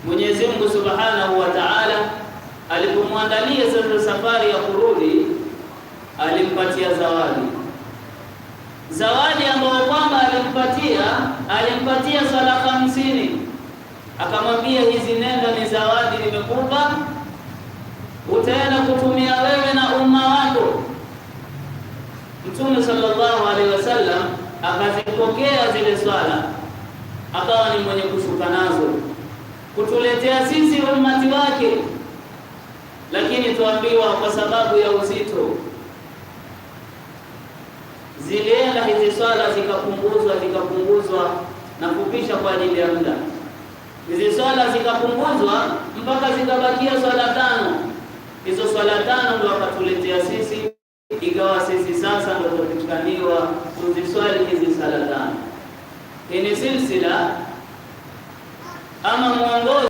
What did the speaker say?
Mwenyezi Mungu Subhanahu wa Ta'ala alipomwandalia safari ya kurudi, alimpatia zawadi ambayo kwamba alimpatia sala 50. Akamwambia, hizi nenda ni zawadi nimekupa, utaenda kutumia wewe na umma wako. Mtume sallallahu alaihi wasallam akazipokea zile swala, akawa ni mwenye kushuka nazo kutuletea sisi ummati wake. Lakini tuambiwa kwa sababu ya uzito zilienda hizi swala zikapunguzwa na kupisha kwa ajili ya muda. Hizi swala zikapunguzwa mpaka zikabakia swala 5. Hizo swala 5 ndio wakatuletea sisi, ikawa sisi sasa ndio tutakaniwa kuziswali hizi swala 5. Hii ni silsila ama mwongozo